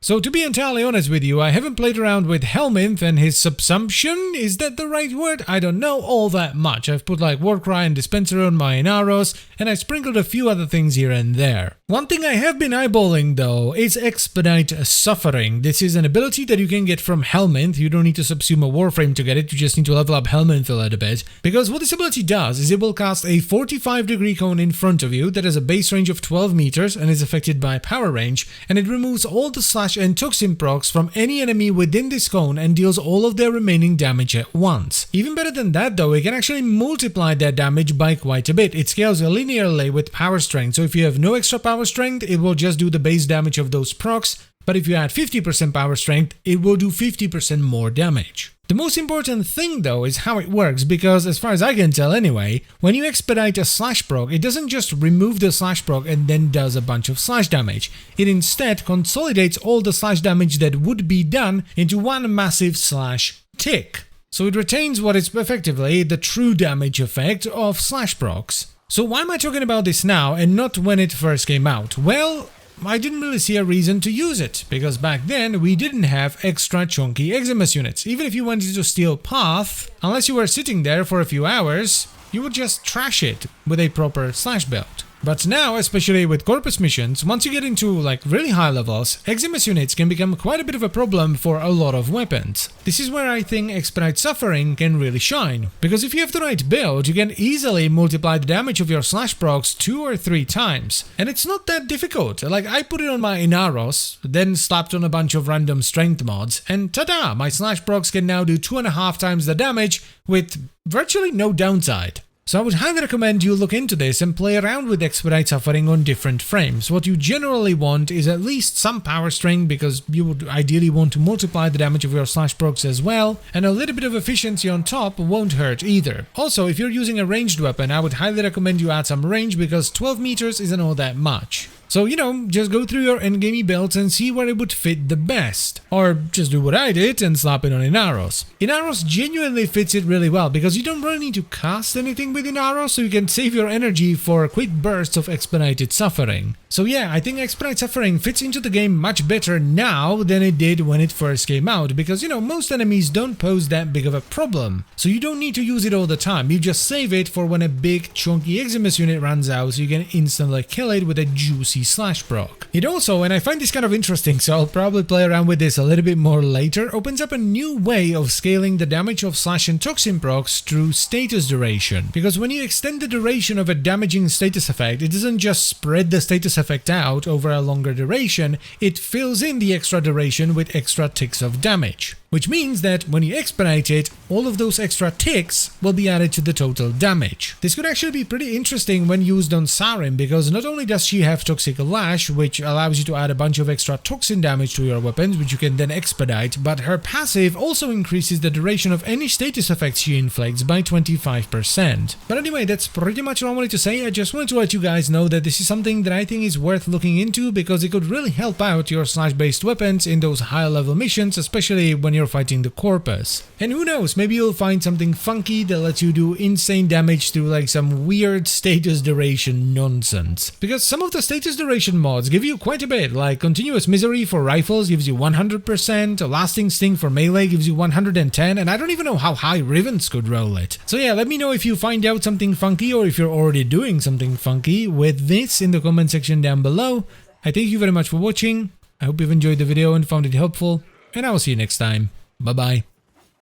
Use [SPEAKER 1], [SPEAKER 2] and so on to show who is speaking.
[SPEAKER 1] So to be entirely honest with you, I haven't played around with Helminth and his subsumption, is that the right word? I don't know all that much. I've put like Warcry and Dispenser on my Inaros, and I sprinkled a few other things here and there. One thing I have been eyeballing though is Expedite Suffering. This is an ability that you can get from Helminth. You don't need to subsume a Warframe to get it, you just need to level up Helminth a little bit. Because what this ability does is it will cast a 45-degree cone in front of you that has a base range of 12 meters and is affected by power range, and it removes all the slash and toxin procs from any enemy within this cone and deals all of their remaining damage at once. Even better than that though, it can actually multiply that damage by quite a bit. It scales linearly with power strength, so if you have no extra power strength, it will just do the base damage of those procs, but if you add 50% power strength, it will do 50% more damage. The most important thing though is how it works, because as far as I can tell anyway, when you expedite a slash proc, it doesn't just remove the slash proc and then does a bunch of slash damage. It instead consolidates all the slash damage that would be done into one massive slash tick. So it retains what is effectively the true damage effect of slash procs. So why am I talking about this now and not when it first came out? Well, I didn't really see a reason to use it, because back then we didn't have extra chunky Eximus units. Even if you wanted to steal Path, unless you were sitting there for a few hours, you would just trash it with a proper slash build. But now, especially with Corpus missions, once you get into like really high levels, Eximus units can become quite a bit of a problem for a lot of weapons. This is where I think Expedite Suffering can really shine, because if you have the right build, you can easily multiply the damage of your slash procs 2 or 3 times. And it's not that difficult. Like, I put it on my Inaros, then slapped on a bunch of random strength mods, and ta-da! My slash procs can now do 2.5 times the damage with virtually no downside. So I would highly recommend you look into this and play around with Expedite Suffering on different frames. What you generally want is at least some power strength, because you would ideally want to multiply the damage of your slash procs as well, and a little bit of efficiency on top won't hurt either. Also, if you're using a ranged weapon, I would highly recommend you add some range, because 12 meters isn't all that much. So, you know, just go through your endgame builds and see where it would fit the best. Or just do what I did and slap it on Inaros. Inaros genuinely fits it really well, because you don't really need to cast anything with Inaros, so you can save your energy for quick bursts of Expedited Suffering. So yeah, I think Expedite Suffering fits into the game much better now than it did when it first came out, because, you know, most enemies don't pose that big of a problem. So you don't need to use it all the time, you just save it for when a big chunky Eximus unit runs out, so you can instantly kill it with a juicy slash proc. It also, and I find this kind of interesting, so I'll probably play around with this a little bit more later, opens up a new way of scaling the damage of slash and toxin procs through status duration. Because when you extend the duration of a damaging status effect, it doesn't just spread the status effect out over a longer duration, it fills in the extra duration with extra ticks of damage. Which means that when you expedite it, all of those extra ticks will be added to the total damage. This could actually be pretty interesting when used on Sarim, because not only does she have Toxic Lash, which allows you to add a bunch of extra toxin damage to your weapons, which you can then expedite, but her passive also increases the duration of any status effects she inflicts by 25%. But anyway, that's pretty much all I wanted to say. I just wanted to let you guys know that this is something that I think is worth looking into, because it could really help out your slash-based weapons in those high-level missions, especially when you're fighting the Corpus. And who knows, maybe you'll find something funky that lets you do insane damage through like some weird status duration nonsense. Because some of the status duration mods give you quite a bit, like Continuous Misery for rifles gives you 100%, a Lasting Sting for melee gives you 110, and I don't even know how high Rivens could roll it. So yeah, let me know if you find out something funky, or if you're already doing something funky with this in the comment section down below. I thank you very much for watching. I hope you've enjoyed the video and found it helpful, and I will see you next time. Bye bye.